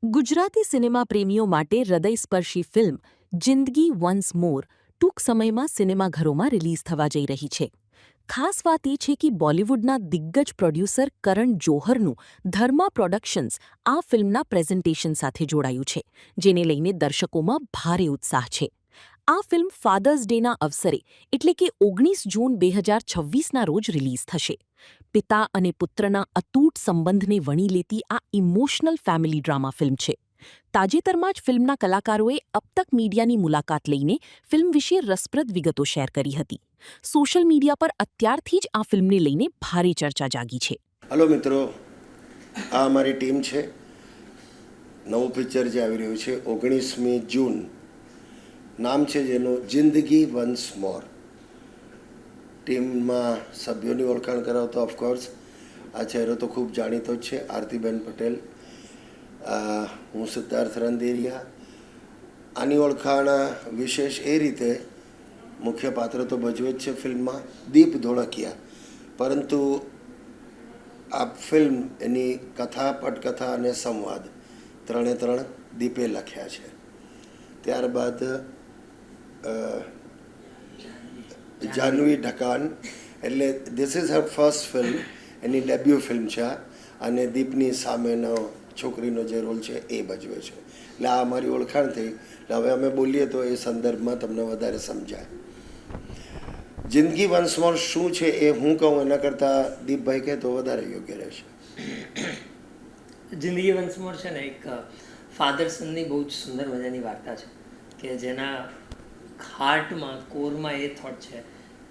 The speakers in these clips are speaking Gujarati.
ગુજરાતી સિનેમા પ્રેમીઓ માટે હૃદયસ્પર્શી ફિલ્મ જિંદગી વન્સ મોર ટૂંક સમયમાં સિનેમાઘરોમાં રિલીઝ થવા જઈ રહી છે. ખાસ વાત એ છે કે બોલિવૂડના દિગ્ગજ પ્રોડ્યુસર કરણ જોહરનું ધર્મા પ્રોડક્શન્સ આ ફિલ્મના પ્રેઝન્ટેશન સાથે જોડાયું છે, જેને લઈને દર્શકોમાં ભારે ઉત્સાહ છે. આ ફિલ્મ ફાધર્સ ડેના અવસરે એટલે કે 19 જૂન 2026ના રોજ રિલીઝ થશે. પિતા અને પુત્રના અતૂટ સંબંધને વણી લેતી આ ઇમોશનલ ફેમિલી ડ્રામા ફિલ્મ છે. તાજેતરમાં જ ફિલ્મના કલાકારોએ અબ તક મીડિયાની મુલાકાત લઈને ફિલ્મ વિશે રસપ્રદ વિગતો શેર કરી હતી. સોશિયલ મીડિયા પર અત્યારથી જ આ ફિલ્મને લઈને ભારે ચર્ચા જાગી છે. હલો મિત્રો, આ અમારી ટીમ છે. નવું પિક્ચર જે આવી રહ્યું છે 19મી જૂન, નામ છે જેનું જિંદગી વન્સ મોર. ટીમમાં સભ્યોની ઓળખાણ કરાવતો ઓફકોર્સ આ ચહેરો તો ખૂબ જાણીતો જ છે, આરતીબેન પટેલ. હું સિદ્ધાર્થ રંધેરિયા. આની ઓળખાણ વિશેષ એ રીતે મુખ્ય પાત્ર તો ભજવે જ છે ફિલ્મમાં દીપ ધોળકિયા, પરંતુ આ ફિલ્મ એની કથા, પટકથા અને સંવાદ ત્રણે ત્રણ દીપે લખ્યા છે. ત્યારબાદ જાહ્નવી ઢકાન, એટલે this is her first film, any debut film છે આ, અને દીપની સામેનો છોકરીનો જે રોલ છે એ ભજવે છે. એટલે આ અમારી ઓળખાણ થઈ. એટલે હવે અમે બોલીએ તો એ સંદર્ભમાં તમને વધારે સમજાય. જિંદગી વન્સ મોર શું છે એ હું કહું એના કરતાં દીપભાઈ કહે તો વધારે યોગ્ય રહેશે. જિંદગી વન્સ મોર છે ને, એક ફાધર સનની બહુ જ સુંદર મજાની વાર્તા છે કે જેના હાર્ટમાં, કોરમાં એ થોટ છે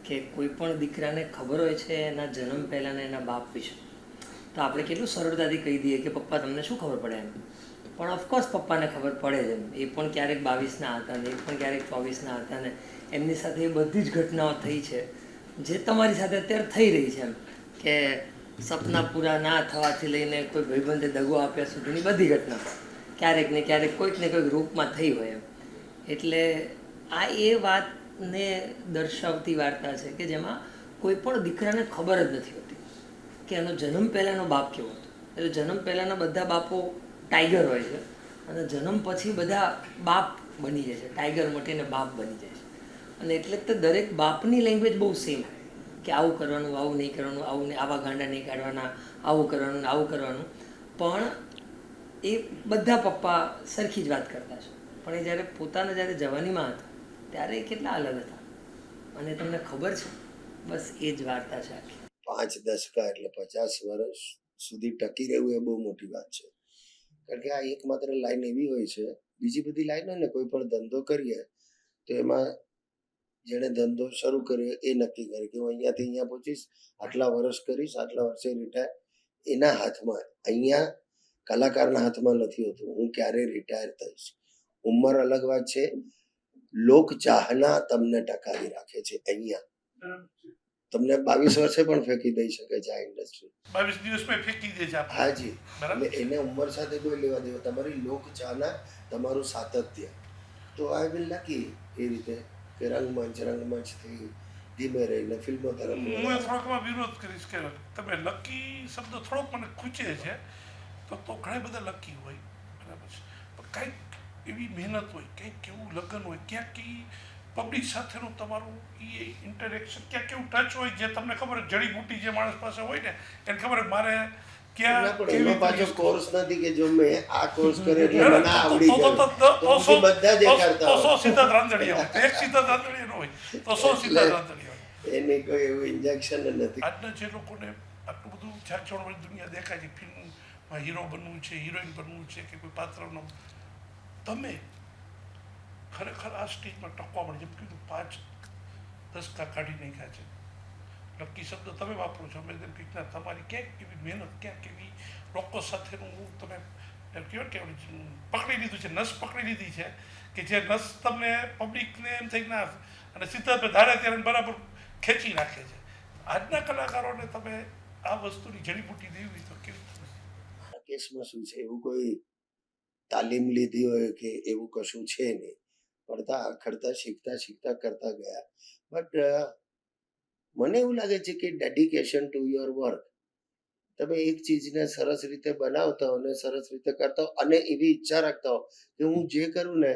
કે કોઈ પણ દીકરાને ખબર હોય છે એના જન્મ પહેલાંના એના બાપ વિશે, તો આપણે કેટલું સરળતાથી કહી દઈએ કે પપ્પા તમને શું ખબર પડે એમ. પણ ઓફકોર્સ પપ્પાને ખબર પડે જ એમ. એ પણ ક્યારેક 22ના હતા ને, એ પણ ક્યારેક 24ના હતા ને, એમની સાથે એ બધી જ ઘટનાઓ થઈ છે જે તમારી સાથે અત્યારે થઈ રહી છે એમ. કે સપના પૂરા ના થવાથી લઈને કોઈ ભાઈબંધે દગો આપ્યા સુધીની બધી ઘટના ક્યારેક ને ક્યારેક કોઈક ને કોઈક રૂપમાં થઈ હોય એમ. એટલે આ એ વાતને દર્શાવતી વાર્તા છે કે જેમાં કોઈ પણ દીકરાને ખબર જ નથી હોતી કે એનો જન્મ પહેલાંનો બાપ કેવો હતો. એટલે જન્મ પહેલાંના બધા બાપો ટાઈગર હોય છે અને જન્મ પછી બધા બાપ બની જાય છે, ટાઈગર મટીને બાપ બની જાય છે. અને એટલે જ તો દરેક બાપની લેંગ્વેજ બહુ સેમ, કે આવું કરવાનું, આવું નહીં કરવાનું, આવું નહીં, આવા ગાંડા નહીં કાઢવાના, આવું કરવાનું, આવું કરવાનું. પણ એ બધા પપ્પા સરખી જ વાત કરતા છે. પણ એ જ્યારે પોતાના જ્યારે જવાનીમાં હતા ત્યારે એ કેટલા અલગ હતા, અને તમને ખબર છે, બસ એ જ વાર્તા છે આખી. 5 દશકા એટલે 50 વર્ષ સુધી ટકી રહેવું એ બહુ મોટી વાત છે. કારણ કે આ એકમાત્ર લાઈન એવી હોય છે. બીજી બધી લાઈન હોય ને, કોઈ પણ ધંધો કરીએ તો એમાં જેણે ધંધો શરૂ કર્યો એ નક્કી કરે કે હું અહીંયાથી અહીંયા પહોંચીશ, આટલા વર્ષ કરીશ, આટલા વર્ષે રિટાયર. એના હાથમાં, અહીંયા કલાકારના હાથમાં નથી હોતું હું ક્યારે રિટાયર થઈશ. ઉંમર અલગ વાત છે, લોક ચાહના તમને ટકાવી રાખે છે. અહીંયા તમને 22 વર્ષે પણ ફેંકી દઈ શકે છે આ ઇન્ડસ્ટ્રી. 22 દિવસમાં ફેંકી દે છે. હાજી, એટલે એને ઉંમર સાથે કોઈ લેવા દેવા. તમારી લોક ચાહના, તમારું સાતત્ય. તો આઈ વિલ લકી એ રીતે કે રંગમંચથી ધીમે રહીને ફિલ્મો તરફ. હું થોડોકમાં વિરોધ કરીશ કે તમે લકી શબ્દ થોડોક મને ખૂંચે છે. તો ઘણા બધા લકી હોય, બરાબર છે, પણ કંઈક એવી મહેનત હોય, કંઈક એવું લગ્ન હોય, ક્યાંક પબ્લિક સાથેનું તમારું એ ઇન્ટરેક્શન, ક્યાંક એવું ટચ હોય જે તમને ખબર હોય. જડીબુટી જે માણસ પાસે હોય ને એને ખબર હોય મારે એનો પાછો કોર્સ નથી કે જો મેં આ કોર્સ કર્યો એટલે મને આવડી ગયું તો બધા દેખાડતા હોય. 100 સીધા રાંધણીયા હોય, એક સીધા રાંધણીયા હોય તો 100 સીધા રાંધણીયા હોય. એને કોઈ એવું ઇન્જેક્શન નથી. આજના જે લોકોને આટલું બધું ઝાકઝોળવાળી દુનિયા દેખાય છે, ફિલ્મમાં હીરો બનવું છે, હિરોઈન બનવું છે, કે કોઈ પાત્રનો, તમે ખરેખર આ સ્ટેજમાં ટકવા મળે. જેમ કીધું 5 દશકા કાઢી નાખ્યા છે. લકી શબ્દ તમે વાપરો છો, અમે તેમ કંઈક ના, તમારી ક્યાંક એવી મહેનત, ક્યાંક એવી લોકો સાથેનું તમે કહેવાય કે પકડી લીધું છે, નસ પકડી લીધી છે, કે જે નસ તમને પબ્લિકને એમ થઈ ના, અને સીધા ધારે ત્યારે બરાબર ખેંચી નાખે છે. આજના કલાકારોને તમે આ વસ્તુની જડીબુટી દેવી તો કેવી થશે? આ કેસમાં શું છે, એવું કોઈ તાલીમ લીધી હોય કે એવું કશું છે નહીં. પડતા આખડતા શીખતા કરતા ગયા. બટ મને એવું લાગે છે કે ડેડિકેશન ટુ યોર વર્ક, તમે એક ચીજને સરસ રીતે બનાવતા હો ને સરસ રીતે કરતા હો અને એવી ઈચ્છા રાખતા હો કે હું જે કરું ને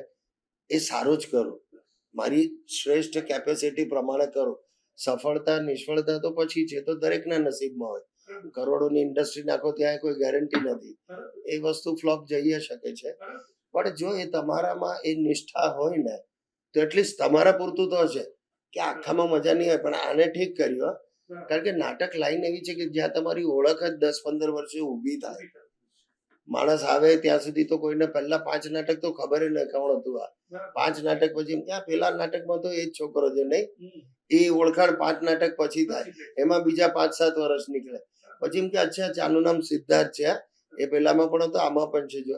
એ સારું જ કરું, મારી શ્રેષ્ઠ કેપેસિટી પ્રમાણે કરું. સફળતા નિષ્ફળતા તો પછી છે, તો દરેકના નસીબમાં હોય. કરોડોની ઇન્ડસ્ટ્રી નાખો ત્યાં કોઈ ગેરંટી નથી, એ વસ્તુ ફ્લોપ જઈ શકે છે. પણ જો એ તમારામાં એ નિષ્ઠા હોય ને તો એટલીસ્ટ તમારા પૂરતું તો હશે કે આખામાં મજા નહીં હોય પણ આને ઠીક કર્યું. કારણ કે નાટક લાઈન એવી છે કે જ્યાં તમારી ઓળખ જ 10-15 વર્ષે ઊભી થાય. માણસ આવે ત્યાં સુધી તો કોઈને પહેલા 5 નાટક તો ખબર ન કોણ હતું. આ 5 નાટક પછી ત્યાં પેલા નાટકમાં તો એ જ છોકરો છે નહીં, એ ઓળખાણ 5 નાટક પછી થાય, એમાં બીજા 5-7 વર્ષ નીકળે. પછી એમ કે અચ્છા આનું નામ સિદ્ધાર્થ છે, એ પેલામાં પણ હતો આમાં પણ છે. જો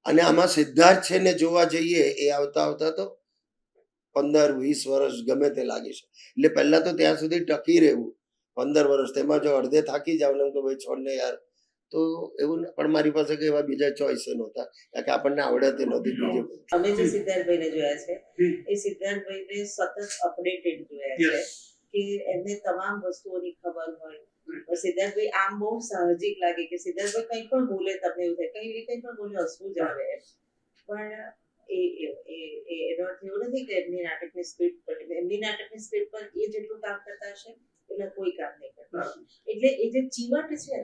અને આમાં સિદ્ધાર્થ છે ને જોવા જઈએ એ આવતા આવતા તો 15-20 વર્ષ ગમે તે લાગી છે. એટલે પહેલા તો ત્યાં સુધી ટકી રહેવું 15 વર્ષ, તેમાં જો અડધે થાકી જાવ ને તો ભાઈ છોડ ને યાર, તો એવું પણ મારી પાસે કઈ એવા બીજા ચોઈસ નહોતા કારણ કે આપણને આવડત નહોતી. બીજું અમે જે સિદ્ધાર્થભાઈને જોયા છે એ સિદ્ધાર્થભાઈને સતત અપડેટેડ જોયા છે કે એમને તમામ વસ્તુઓની ખબર હોય. સિદ્ધાર્થભાઈ આમ બહુ સાહજિક લાગે કે સિદ્ધાર્થભાઈ કંઈ પણ બોલે તમને એવું થાય કંઈ પણ બોલે હસવું જ આવે એમ. પણ એનો અર્થ એવો નથી કે એમની નાટકની સ્ક્રિપ્ટ પર એ જેટલું કામ કરતા હશે એટલે કોઈ કામ નહીં કરતા. એટલે એ જે ચીવટ છે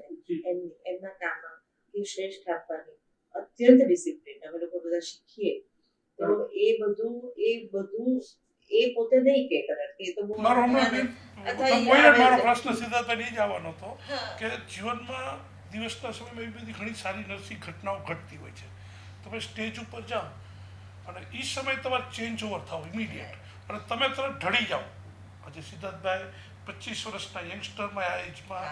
ને એમના કામમાં એ શ્રેષ્ઠ આપવાની અત્યંત ડિસિપ્લિન અમે લોકો બધા શીખીએ તો એ બધું એ પોતે નહીં કે કરે કે તો મારો પ્રશ્ન સિદ્ધાર્થભાઈ જ આવવાનો હતો કે જીવનમાં દિવસના સમયમાં એવી બધી ઘણી સારી નરસી ઘટનાઓ ઘટતી હોય છે. તમે સ્ટેજ ઉપર જાઓ અને એ સમયે તમારે ચેન્જ ઓવર થાવ ઇમિડિયેટ અને તમે તરત ઢળી જાઓ. આજે સિદ્ધાર્થભાઈ 25 વર્ષના યંગસ્ટરમાં આ એજમાં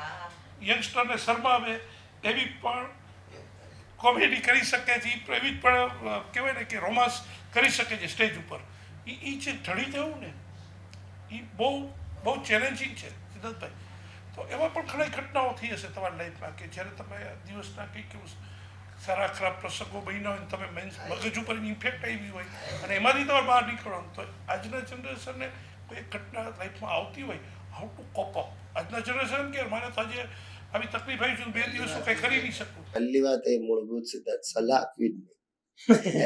યંગસ્ટરને શરમાવે એવી પણ કોમેડી કરી શકે છે, એવી પણ કહેવાય ને કે રોમાન્સ કરી શકે છે સ્ટેજ ઉપર. એ જે ઢળી જવું ને એ બહુ ચેલેન્જિંગ છે સિદ્ધાર્થભાઈ. તો એવા પણ ઘણી ઘટનાઓ થઈ હશે તમારી લાઈફમાં કે જ્યારે તમે દિવસના કંઈક એવું સારા ખરાબ પ્રસંગો બન્યા હોય તમે મગજ ઉપર ઇફેક્ટ આવી હોય અને એમાંથી તમારે બહાર નીકળવાનું. તો આજના જનરેશનને કોઈ એક ઘટના લાઈફમાં આવતી હોય, હાઉ ટુ કોપ અપ. આજના જનરેશન કે મારે તો આજે આવી તકલીફ આવી છે 2 દિવસ કંઈ કરી નહીં શકું. પહેલી વાત એ મૂળભૂત સિદ્ધાંત સલાહ આપવી જ નહીં.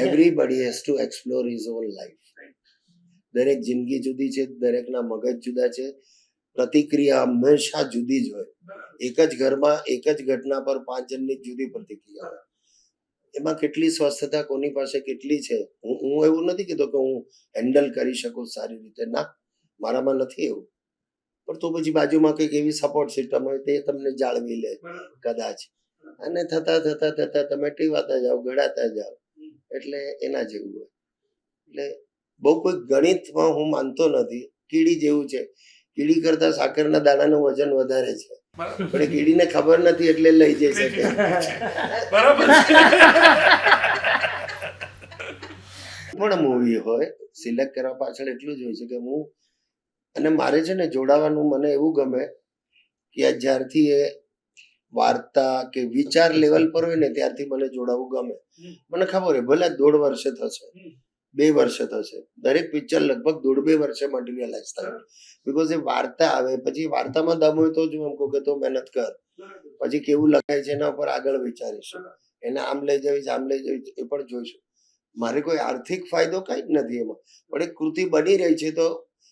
Everybody has to explore his own life. દરેક જિંદગી જુદી છે, દરેકના મગજ જુદા છે, પ્રતિક્રિયા હંમેશા જુદી જ હોય. એક જ ઘરમાં એક જ ઘટના પર 5 જણની જુદી પ્રતિક્રિયા હોય. એમાં કેટલી સ્વસ્થતા કોની પાસે કેટલી છે, હું એવું નથી કીધો કે હું હેન્ડલ કરી શકું સારી રીતે, ના, મારામાં નથી એવું. પણ તો પછી બાજુમાં કંઈક એવી સપોર્ટ સિસ્ટમ હોય તે તમને જાળવી લે કદાચ, અને થતા તમે ટીવાતા જાઓ, ઘડાતા જાઓ, એટલે એના જેવું હોય. એટલે બહુ કોઈ ગણિતમાં હું માનતો નથી. કીડી જેવું છે, કીડી કરતા સાકરના દાણાનું વજન વધારે છે, પણ કીડીને ખબર નથી એટલે લઈ જઈ શકે. બરાબર. પણ મૂવી હોય સિલેક્ટ કરવા પાછળ એટલું જ હોય છે કે હું અને મારે છે ને જોડાવાનું મને એવું ગમે કે જ્યારથી એ વાર્તા કે વિચાર લેવલ પર હોય ને ત્યારથી મને જોડાવું ગમે. મને ખબર હોય ભલે 1.5 વર્ષે થશે, 2 વર્ષે થશે, દરેક પિક્ચર લગભગ 1.5-2 વર્ષે મટીરિયલાઇઝ થાય. બિકોઝ એ વાર્તા આવે પછી વાર્તામાં દમ હોય તો જ હું એમ કહું કે તો મહેનત કર, પછી કેવું લખાય છે એના ઉપર આગળ વિચારીશું, એને આમ લઈ જવીશ આમ લઈ જવીશ એ પણ જોઈશું. મારે કોઈ આર્થિક ફાયદો કઈ જ નથી એમાં, પણ એક કૃતિ બની રહી છે. તો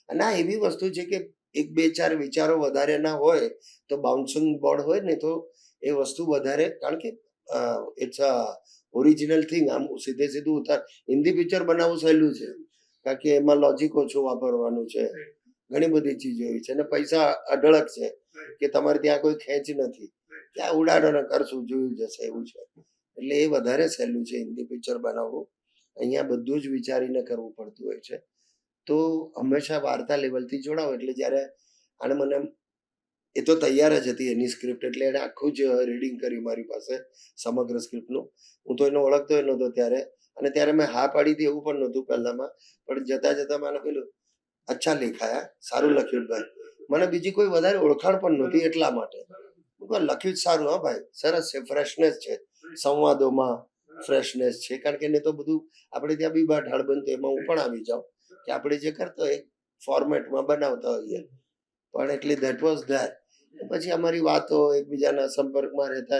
અને આ એવી વસ્તુ છે કે 1-2-4 વિચારો વધારે ના હોય તો બાઉન્સિંગ બોર્ડ હોય ને તો એ વસ્તુ વધારે, કારણ કે ઇટ્સ અ ઓરિજિનલ થિંગ. આમ સીધું ઉતાર હિન્દી પિક્ચર બનાવવું સહેલું છે કારણ કે એમાં લોજિક ઓછું વાપરવાનું છે, ઘણી બધી ચીજો એવી છે, અને પૈસા અઢળક છે કે તમારે ત્યાં કોઈ ખેંચ નથી, ત્યાં ઉડાડો ને કરશું જોયું જશે એવું છે. એટલે એ વધારે સહેલું છે હિન્દી પિક્ચર બનાવવું. અહીંયા બધું જ વિચારીને કરવું પડતું હોય છે. તો હંમેશા વાર્તા લેવલથી જોડાવો. એટલે જ્યારે આને મને એ તો તૈયાર જ હતી એની સ્ક્રિપ્ટ, એટલે એને આખું જ રીડિંગ કર્યું મારી પાસે સમગ્ર સ્ક્રિપ્ટનું. હું તો એને ઓળખતો નહોતો ત્યારે, અને ત્યારે મેં હા પાડી હતી એવું પણ નહોતું પહેલામાં, પણ જતા મને પેલું અચ્છા લેખાયા, સારું લખ્યું ભાઈ. મને બીજી કોઈ વધારે ઓળખાણ પણ નહોતી એટલા માટે લખ્યું જ સારું. હા ભાઈ સરસ છે, ફ્રેશનેસ છે, સંવાદોમાં ફ્રેશનેસ છે, કારણ કે એને તો બધું આપણે ત્યાં બીબા ઢાળબંધ તો એમાં હું પણ આવી જાઉં કે આપણે જે કરતો હોય ફોર્મેટમાં બનાવતા હોઈએ. પણ એટલે ધેટ વોઝ ધેટ. પછી અમારી વાતો એકબીજાના સંપર્કમાં રહેતા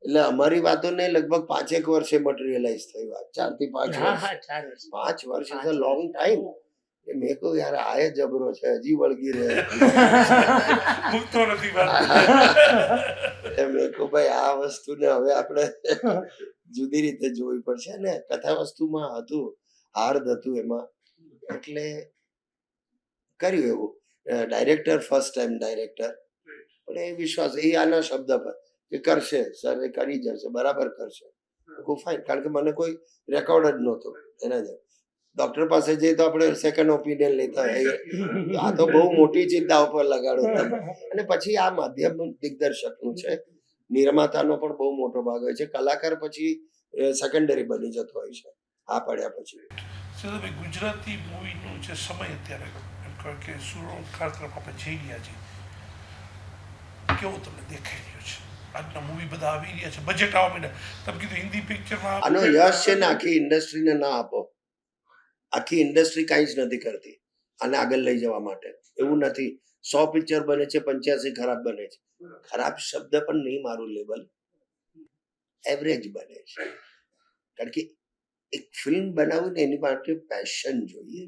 એટલે અમારી વાતોને લગભગ 5 વર્ષે મટીરિયલાઇઝ થઈ વાત 4 થી 5 હા વર્ષ હા 4 વર્ષ 5 વર્ષ ઇઝ 5 અ લોંગ ટાઈમ. મેં કહું યાર આ એ જબરો છે હજી વળગી રહે. મૂકતો નથી વાત. મેં કહું ભાઈ આ વસ્તુને હવે આપણે જુદી રીતે જોવી પડશે ને કથા વસ્તુમાં હતું હાર્દ હતું એમાં એટલે કર્યું એવું. ડાયરેક્ટર ફર્સ્ટ ટાઈમ ડાયરેક્ટર પણ એ વિશ્વાસ એ આના શબ્દ પર કે કરશે સર એ કરી જશે બરાબર કરશે. ખૂબ ફાઇન કારણ કે મને કોઈ રેકોર્ડ જ નહોતો એના જેમ. ડોક્ટર પાસે જઈએ તો આપણે સેકન્ડ ઓપિનિયન લેતા હોય આ તો બહુ મોટી ચિંતા ઉપર લગાડો તમે. અને પછી આ માધ્યમ દિગ્દર્શકનું છે નિર્માતાનો પણ બહુ મોટો ભાગ હોય છે કલાકાર પછી સેકન્ડરી બની જતો હોય છે આ પડ્યા પછી. સિદ્ધાર્થભાઈ ગુજરાતી મૂવીનું જે સમય અત્યારે એમ કહે કે સુરોખાર તરફ આપણે જઈ રહ્યા છીએ કેવું તમને દેખાઈ રહ્યું છે? આજના મૂવી બધા આવી રહ્યા છે બજેટ આવવા માંડ્યા તમે કીધું હિન્દી પિક્ચરમાં આનો યશ છે ને આખી ઇન્ડસ્ટ્રીને ના આપો. આખી ઇન્ડસ્ટ્રી કાંઈ જ નથી કરતી આને આગળ લઈ જવા માટે. એવું નથી 100 પિક્ચર બને છે 85 ખરાબ બને છે. ખરાબ શબ્દ પણ નહીં મારું લેવલ એવરેજ બને છે કારણ કે એક ફિલ્મ બનાવવું ને એની માટે પેશન જોઈએ.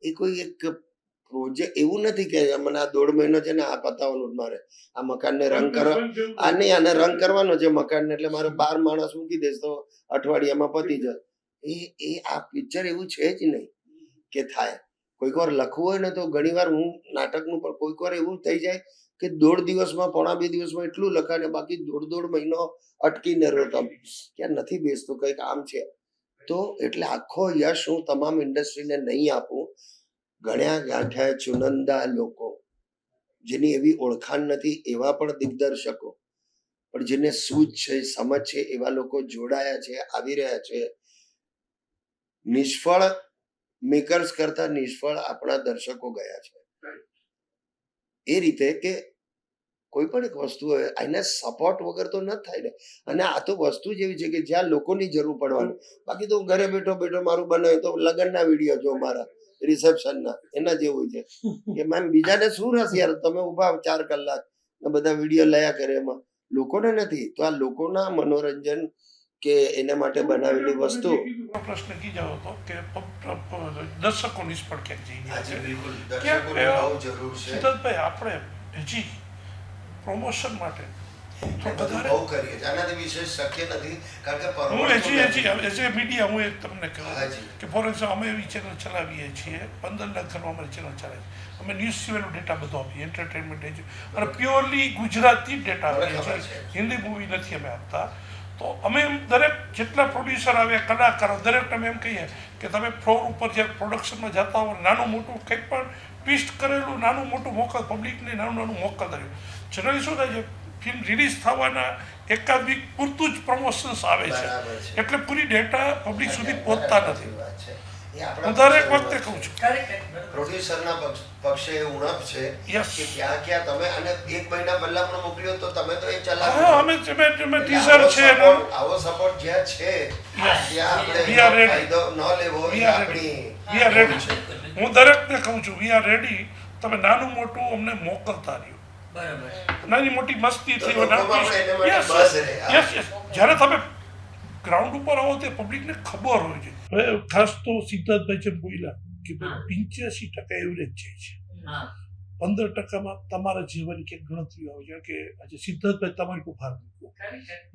એ કોઈ એક પ્રોજેક્ટ એવું નથી કે મને આ 1.5 મહિનો છે ને આ પતાવવાનું જ મારે આ મકાનને રંગ કરવા આ નહીં આને રંગ કરવાનો છે મકાનને એટલે મારે 12 માણસ મૂકી દઈશ તો અઠવાડિયામાં પતી જાય. એ આ પિક્ચર એવું છે જ નહીં કે થાય. કોઈક વાર લખવું હોય ને તો ઘણીવાર હું નાટકનું પણ કોઈક વાર એવું થઈ જાય કે 1.5 દિવસમાં 1.5 દિવસમાં એટલું લખાય બાકી 1.5 મહિનો અટકીને રહો તમે ક્યાં નથી બેસતું કંઈક આમ છે. તો એટલે આખો યશ હું તમામ ઇન્ડસ્ટ્રીને નહીં આપું. ગણ્યા ગાંઠ્યા ચુનંદા લોકો જેની એવી ઓળખાણ નથી એવા પણ દિગ્દર્શકો પણ જેને સૂઝ છે સમજ છે એવા લોકો જોડાયા છે આવી રહ્યા છે. નિષ્ફળ મેકર્સ કરતા નિષ્ફળ આપણા દર્શકો ગયા છે. એ રીતે કે કોઈ પણ એક વસ્તુ હોય એને સપોર્ટ વગર તો ન થાય ને. અને આ તો વસ્તુ જ એવી છે કે જ્યાં લોકોની જરૂર પડવાની બાકી તો ઘરે બેઠો બેઠો મારું બનાવ્યું તો લગ્નના વિડીયો જો મારા રિસેપ્શનના એના જેવું છે કે મેમ બીજાને શું રસ યાર તમે ઉભા 4 કલાક ને બધા વિડીયો લયા કરે એમાં લોકોને નથી. તો આ લોકોના મનોરંજન કે એના માટે બનાવેલી વસ્તુ પ્રશ્ન કી જાવ હતો કે દર્શકો નિષ્ફળ ક્યાંક જઈ રહ્યા છે. સિદ્ધાર્થભાઈ આપણે હજી પ્રમોશન માટે બહુ કરીએ છીએ આનાથી વિશેષ શક્ય નથી કારણ કે હું હજી એઝ એ મીડિયા હું એક તમને કહું કે ફોર એક્ઝામ્પલ અમે એવી ચેનલ ચલાવીએ છીએ 15 લાખ ઘરમાં અમારી ચેનલ ચલાવીએ અમે ન્યૂઝ સિવાયનો ડેટા બધો આપીએ એન્ટરટેનમેન્ટ અને પ્યોરલી ગુજરાતી ડેટા આપીએ છીએ હિન્દી મૂવી નથી અમે આપતા. તો અમે એમ દરેક જેટલા પ્રોડ્યુસર આવે કલાકારો દરેક અમે એમ કહીએ કે તમે ફ્લોર ઉપર જ્યારે પ્રોડક્શનમાં જતા હો નાનું મોટું કંઈક પણ ટ્વિસ્ટ કરેલું નાનું મોટું મોકલ પબ્લિકને નાનું મોકલ કર્યું. જનરલી શું થાય છે ફિલ્મ રિલીઝ થવાના એકાદ વીક પૂરતું જ પ્રમોશન્સ આવે છે એટલે પૂરી ડેટા પબ્લિક સુધી પહોંચતા નથી. હું દરેક વખતે કહું છું પ્રોડ્યુસરના પક્ષે ઉણપ છે કે ક્યાં ક્યાં તમે અને 1 મહિના પહેલા પણ મોકલ્યો તો તમે તો એ ચલાવો અમે ટીઝર છે આવો સપોર્ટ જ્યાં છે ત્યાં આપણે ફાયદો ન લેવો એ આપણી વી આર રેડી. હું દરેકને કહું છું વી આર રેડી. તમે નાનું મોટું અમને મોકલતા રહ્યો નાની મોટી મસ્તી થઈ જ્યારે તમે ગ્રાઉન્ડ ઉપર આવો તે પબ્લિકને ખબર હોય છે. ખાસ તો સિદ્ધાર્થભાઈ જેમ બોલ્યા કે 85% એવરેજ જાય છે 15%માં તમારા જીવનની ક્યાંક ગણતરીઓ આવે છે કે આજે સિદ્ધાર્થભાઈ તમારી પર ભાર મૂકો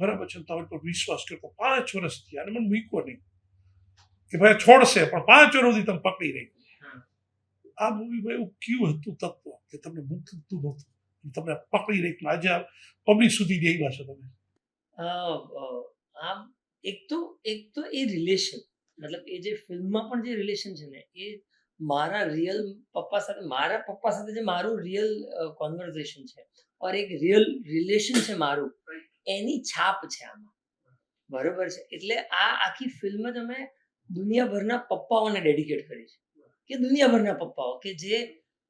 બરાબર છે તમારી પર વિશ્વાસ કરતો 5 વર્ષથી અને મને મૂકો નહીં કે ભાઈ છોડશે પણ 5 વર્ષ સુધી તમે પકડી રહી. આ મૂવીમાં એવું કયું હતું તત્વ કે તમને મૂકતું નહોતું તમને પકડી રહી આજે પબ્લિક સુધી દેવા છો તમે? આમ એક તો એ રિલેશન મતલબ એ જે ફિલ્મમાં પણ જે રિલેશન છે ને એ મારા પપ્પા સાથે જે મારું રિયલ કોન્વર્ઝેશન છે ઓર એક રિયલ રિલેશન છે મારું એની છાપ છે આમાં બરોબર છે. એટલે આ આખી ફિલ્મ જ અમે દુનિયાભરના પપ્પાઓને ડેડિકેટ કરી છે કે દુનિયાભરના પપ્પાઓ કે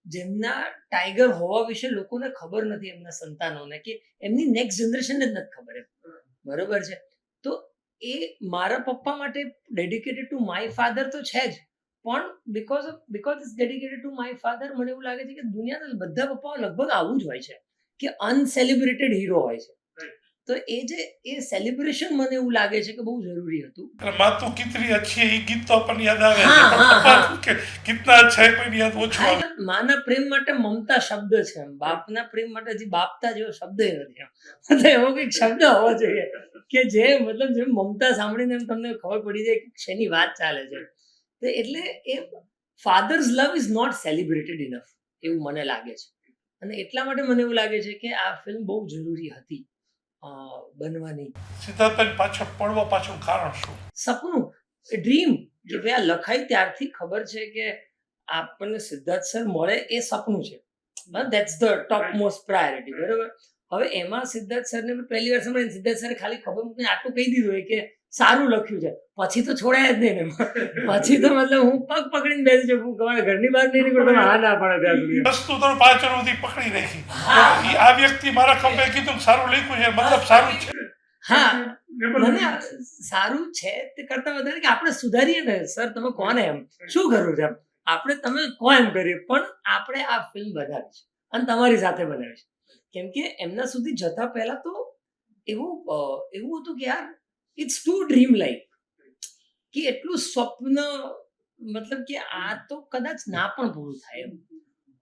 જેમના ટાઈગર હોવા વિશે લોકોને ખબર નથી એમના સંતાનોને કે એમની નેક્સ્ટ જનરેશનને જ નથી ખબર એમ બરોબર છે. તો એ મારા પપ્પા માટે ડેડિકેટેડ ટુ માય ફાધર તો છે જ પણ because it's dedicated to my father, મને એવું લાગે છે કે દુનિયાના બધા પપ્પાઓ લગભગ આવું જ હોય છે કે અનસેલિબ્રેટેડ હીરો હોય છે. તો એ સેલિબ્રેશન મને એવું લાગે છે કે બહુ જરૂરી હતું. એટલે માँ तो कितनी अच्छी है, ये गीत तो આપણને યાદ આવે हाँ, છે, પણ हाँ, પપ્પા हाँ. કે કિતના અચ્છા है કોઈને યાદ ઓછું આવે. માના પ્રેમ માટે મમતા શબ્દ છે, એમ બાપના પ્રેમ માટે હજી બાપતા જેવો શબ્દ નથી એમ. તો એવો કંઈક શબ્દ હોવો જોઈએ કે જે મતલબ જેમ મમતા સાંભળીને એમ તમને ખબર પડી જાય કે શેની વાત ચાલે છે. તો એટલે એ father's love is not celebrated enough એવું મને લાગે છે. અને એટલા માટે મને એવું લાગે છે કે આ ફિલ્મ બહુ જરૂરી હતી બનવાની. સિદ્ધાર્થભાઈ પાછળ પડવા પાછળ કારણ શું? સપનું, ડ્રીમ, કે ભાઈ આ લખાઈ ત્યારથી ખબર છે કે આપણને સિદ્ધાર્થ સર મળે એ સપનું છે. That's the top most priority, બરોબર. હવે એમાં સિદ્ધાર્થ સરને મેં પહેલી વાર સાંભળીને સિદ્ધાર્થ સરે ખાલી ખબર મૂકીને આટલું કહી દીધું હોય કે સારું લખ્યું છે, પછી તો છોડાય જ નહીં ને. પછી તો મતલબ હું પગ પકડીને બેસી શકું, તમારા ઘરની બહાર નહીં નીકળો, તમે હા ના પડે ત્યાં સુધી. વસ્તુ તો પાછળ સુધી પકડી રાખી. ઈ આ વ્યક્તિ મારા ખંભે કીધું કે સારું લખ્યું છે, મતલબ સારું છે. હા, મને સારું છે તે કરતા વધારે કે આપણે સુધારીએ ને સર, તમે કોને એમ શું કરવું છે એમ, આપણે તમે કો એમ કરીએ, પણ આપણે આ ફિલ્મ બનાવી છે અને તમારી સાથે બનાવી છે. કેમ કે એમના સુધી જતા પહેલા તો એવું હતું કે યાર ઇટ્સ ટુ ડ્રીમ લાઈક, કે એટલું સ્વપ્ન, મતલબ કે આ તો કદાચ ના પણ પૂરું થાય એમ.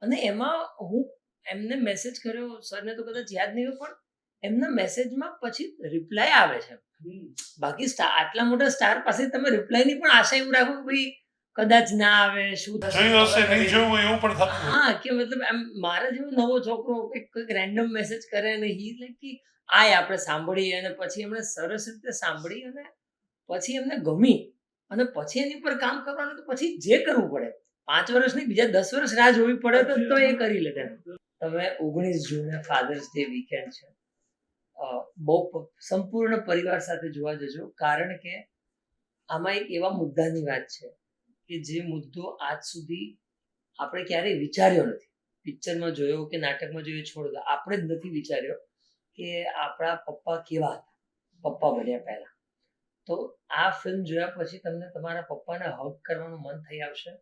અને એમાં હું એમને મેસેજ કર્યો, સરને તો કદાચ યાદ નહીં હોય, પણ એમના મેસેજમાં પછી રિપ્લાય આવે છે. બાકી આટલા મોટા સ્ટાર પાસે તમે રિપ્લાયની પણ આશા એવું રાખો કે ભાઈ કદાચ ના આવે, શું થશે, જોયું હશે નહીં જોયું એવું પણ થતું. હા, કે મતલબ એમ મારા જેવો નવો છોકરો કોઈક રેન્ડમ મેસેજ કરે અને હી લાઈક કે આય આપણે સાંભળીએ, અને પછી એમણે સરસ રીતે સાંભળી અને પછી એમને ગમી, અને પછી એની પર કામ કરવાનું, તો પછી જે કરવું પડે 5 વર્ષ નહીં, બીજા 10 વર્ષ રાહ જોવી પડે તો એ કરી લે. તમે 19 જૂને ફાધર્સ ડે વીકેન્ડ છે, બહુ સંપૂર્ણ પરિવાર સાથે જોવા જજો, કારણ કે આમાં એક એવા મુદ્દાની વાત છે કે જે મુદ્દો આજ સુધી આપણે ક્યારેય વિચાર્યો નથી. પિક્ચરમાં જોયો કે નાટકમાં જોયો છોડ દો, આપણે જ નથી વિચાર્યો કે આપણા પપ્પા કેવા હતા પપ્પા બન્યા પહેલા. તો આ ફિલ્મ જોયા પછી તમને તમારા પપ્પાને હગ કરવાનું મન થઈ આવશે,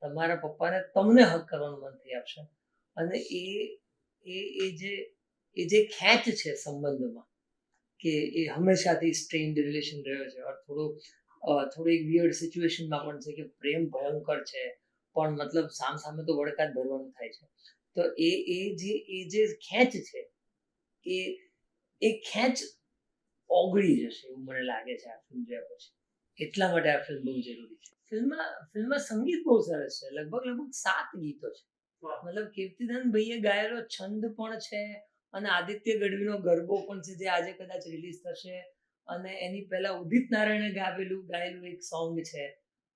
તમારા પપ્પાને તમને હગ કરવાનું મન થઈ આવશે. અને એ જે ખેંચ છે સંબંધોમાં, કે એ હંમેશાથી સ્ટ્રેન્ડ રિલેશન રહ્યો છે, ઓર થોડું એક વિયર્ડ સિચ્યુએશનમાં પણ છે કે પ્રેમ ભયંકર છે, પણ મતલબ સામે તો વળકા જ ભરવાનું થાય છે. તો એ જે ખેંચ છે એ ખેંચ ઓગળી જશે એવું મને લાગે છે આ ફિલ્મ જોયા પછી. એટલા માટે આ ફિલ્મ બહુ જરૂરી છે. ફિલ્મમાં સંગીત બહુ સરસ છે, લગભગ 7 ગીતો છે. મતલબ કીર્તિદાન ભાઈએ ગાયેલો છંદ પણ છે, અને આદિત્ય ગઢવીનો ગરબો પણ છે, જે આજે કદાચ રિલીઝ થશે, અને એની પહેલા ઉદિત નારાયણે ગાયેલું એક સોંગ છે,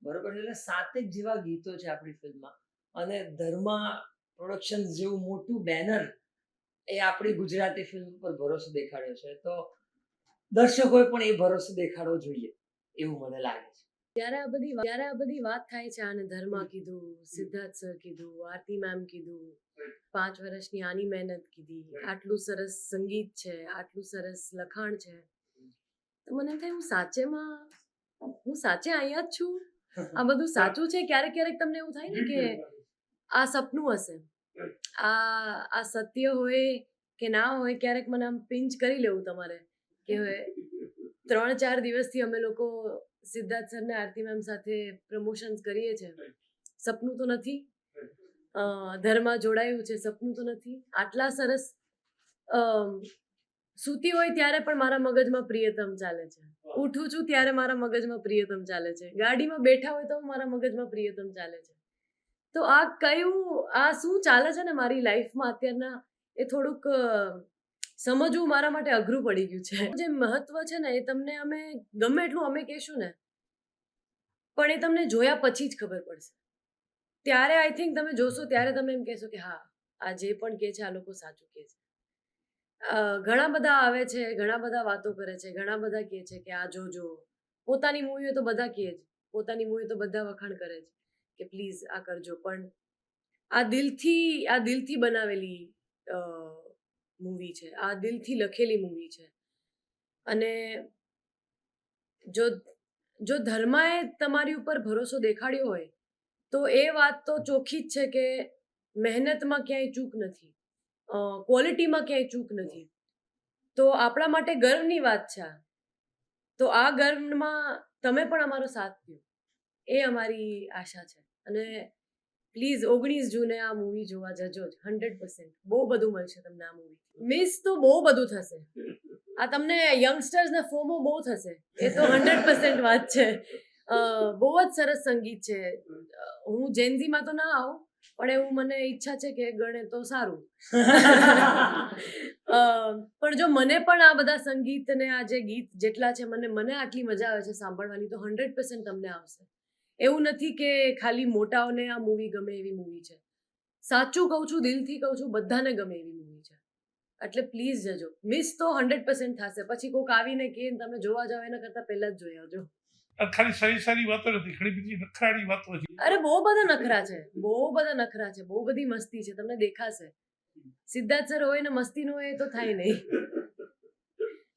બરોબર. એટલે 7 જેવા ગીતો છે આપણી ફિલ્મમાં, અને ધર્મા પ્રોડક્શન જેવું મોટું બેનર એ આપણી ગુજરાતી ફિલ્મ પર ભરોસો દેખાડ્યો છે. તો દર્શકોએ પણ એ ભરોસો દેખાડવો જોઈએ એવું મને લાગે છે. ત્યારે આ બધી વાત થાય છે, આને ધર્મા કીધું, સિદ્ધાર્થ સર કીધું, આરતી મેમ કીધું, 5 વર્ષની આની મહેનત કીધી, આટલું સરસ સંગીત છે, આટલું સરસ લખાણ છે, તો મને એમ થાય હું સાચે અહીંયા જ છું, આ બધું સાચું છે. ક્યારેક તમને એવું થાય ને કે આ સપનું હશે, આ સત્ય હોય કે ના હોય. ક્યારેક મને આમ પિંચ કરી લેવું તમારે કે 3-4 દિવસથી અમે લોકો સિદ્ધાર્થ સર ને આરતી મેમ સાથે પ્રમોશન્સ કરીએ છીએ. સપનું તો નથી, ધર્મા જોડાયું છે, સપનું તો નથી. આટલા સરસ સૂતી હોય ત્યારે પણ મારા મગજમાં પ્રિયતમ ચાલે છે, ઉઠું છું ત્યારે મારા મગજમાં પ્રિયતમ ચાલે છે, ગાડીમાં બેઠા હોય તો મારા મગજમાં પ્રિયતમ ચાલે છે. તો આ શું ચાલે છે ને મારી લાઈફમાં અત્યારના, એ થોડુંક સમજવું મારા માટે અઘરું પડી ગયું છે. જે મહત્વ છે ને એ તમને અમે ગમે એટલું અમે કહેશું ને, પણ એ તમને જોયા પછી જ ખબર પડશે. ત્યારે આઈ થિંક તમે જોશો ત્યારે તમે એમ કહેશો કે હા, આ જે પણ કહે છે આ લોકો સાચું કહે છે. ઘણા બધા આવે છે, ઘણા બધા વાતો કરે છે, ઘણા બધા કહે છે કે આ જોજો. પોતાની મૂવીઓ તો બધા કહે છે, પોતાની મૂવી તો બધા વખાણ કરે છે કે પ્લીઝ આ કરજો, પણ આ દિલથી બનાવેલી મૂવી છે, આ દિલથી લખેલી મૂવી છે. અને જો ધર્માએ તમારી ઉપર ભરોસો દેખાડ્યો હોય તો એ વાત તો ચોખ્ખી જ છે કે મહેનતમાં ક્યાંય ચૂક નથી, ક્વોલિટીમાં ક્યાંય ચૂક નથી. તો આપણા માટે ગર્વની વાત છે આ. તો આ ગર્વમાં તમે પણ અમારો સાથ દો, એ અમારી આશા છે. અને પ્લીઝ 19 જૂને આ મૂવી જોવા જજો જ 100%. બહુ બધું મળશે તમને આ મૂવી. મિસ તો બહુ બધું થશે. આ તમને યંગસ્ટર્સને ફોમો બહુ થશે, એ તો 100% વાત છે. બહુ જ સરસ સંગીત છે. હું જેનઝીમાં તો ના આવું, પણ એવું મને ઈચ્છા છે કે ગણે તો સારું. પણ જો મને પણ આ બધા સંગીત ને આ જે ગીત જેટલા છે મને આટલી મજા આવે છે સાંભળવાની, તો 100% તમને આવશે. એવું નથી કે ખાલી મોટાઓને આ મૂવી ગમે એવી મૂવી છે. સાચું કહું છું, દિલથી કહું છું, બધાને ગમે એવી મૂવી છે. એટલે પ્લીઝ જજો. મિસ તો 100% થશે. પછી કોઈક આવીને કે તમે જોવા જાવ એના કરતાં પહેલા જ જોઈ આવજો. ખાલી સારી સારી વાતો નથી, ઘણી બધી નખરાળી વાતો છે. અરે બહુ બધા નખરા છે, બહુ બધા નખરા છે, બહુ બધી મસ્તી છે, તમને દેખાશે. સિદ્ધાર્થ સર હોય ને મસ્તી ન હોય એ તો થાય નહીં.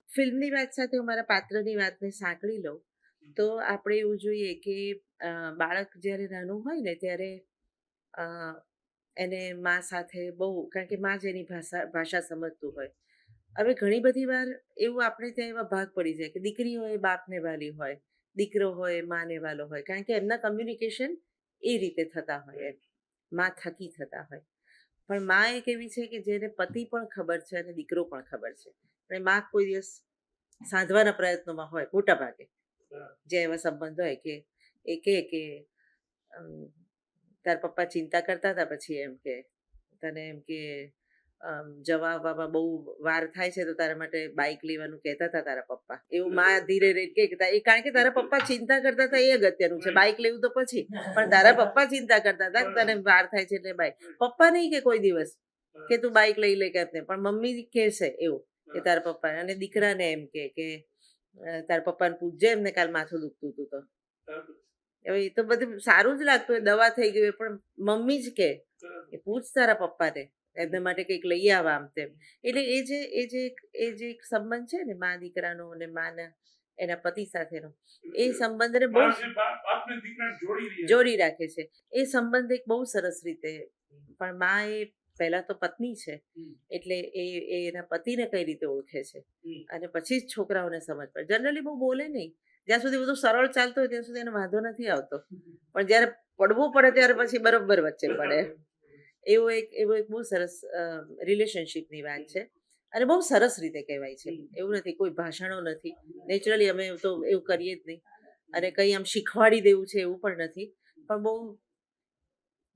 ફિલ્મની વાત સાથે હું મારા પાત્રની વાતને સાંકળી લઉં તો આપણે એવું જોઈએ કે બાળક જ્યારે નાનું હોય ને ત્યારે એને મા સાથે બહુ, કારણ કે મા જ એની ભાષા સમજતું હોય. હવે ઘણી બધી વાર એવું આપણે ત્યાં એવા ભાગ પડી જાય કે દીકરી હોય બાપને વાલી હોય, દીકરો હોય માને વાલો હોય, કારણ કે એમના કમ્યુનિકેશન એ રીતે થતા હોય, એમ મા થકી થતા હોય. પણ મા એક એવી છે કે જેને પતિ પણ ખબર છે અને દીકરો પણ ખબર છે, અને મા કોઈ દિવસ સાધવાના પ્રયત્નોમાં હોય મોટા ભાગે, જે એવા સંબંધ હોય કે એ કે તાર પપ્પા ચિંતા કરતા હતા, પછી એમ કે તને એમ કે જવા આવવામાં બહુ વાર થાય છે તો તારા માટે બાઇક લેવાનું કહેતા હતા તારા પપ્પા, એવું મા ધીરે રહીને કે કારણ કે તારા પપ્પા ચિંતા કરતા હતા એ અગત્યનું છે, બાઇક લેવું તો પછી, પણ તારા પપ્પા ચિંતા કરતા હતા કે તને વાર થાય છે એટલે બાઇક. પપ્પા નહીં કે કોઈ દિવસ કે તું બાઇક લઈ લે કે પણ મમ્મી કહેશે એવું કે તારા પપ્પા, અને દીકરાને એમ કે તારા પપ્પાને પૂછજે એમને કાલ માથું દુખતું હતું તો. હવે એ તો બધું સારું જ લાગતું હોય, દવા થઈ ગઈ હોય, પણ મમ્મી જ કે પૂછ તારા પપ્પાને એમના માટે કંઈક લઈ આવા આમ તેમ. એટલે એ જે એક સંબંધ છે ને મા દીકરાનો અને માના એના પતિ સાથેનો, એ સંબંધને બહુ જોડી રાખે છે. એ સંબંધ એક બહુ સરસ રીતે, પણ મા એ પહેલા તો પત્ની છે એટલે એ એના પતિને કઈ રીતે ઓળખે છે અને પછી જ છોકરાઓને સમજ પડે. જનરલી બહુ બોલે નહીં, જ્યાં સુધી બધું સરળ ચાલતું હોય ત્યાં સુધી એને વાંધો નથી આવતો, પણ જ્યારે પડવું પડે ત્યારે પછી બરોબર વચ્ચે પડે. એવું એક બહુ સરસ રિલેશનશીપની વાત છે અને બહુ સરસ રીતે કહેવાય છે. એવું નથી, કોઈ ભાષણો નથી, નેચરલી અમે તો એવું કરીએ જ નહીં, અને કંઈ આમ શીખવાડી દેવું છે એવું પણ નથી, પણ બહુ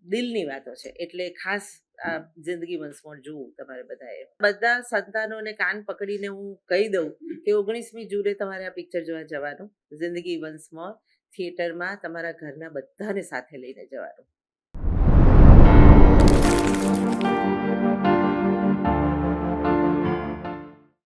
દિલની વાતો છે. એટલે ખાસ આ જિંદગી વન્સ મોર જોવું તમારે બધાએ. બધા સંતાનોને કાન પકડીને હું કહી દઉં કે 19મી જૂને તમારે આ પિક્ચર જોવા જવાનું, જિંદગી વન્સ મોર, થિયેટરમાં તમારા ઘરના બધાને સાથે લઈને જવાનું.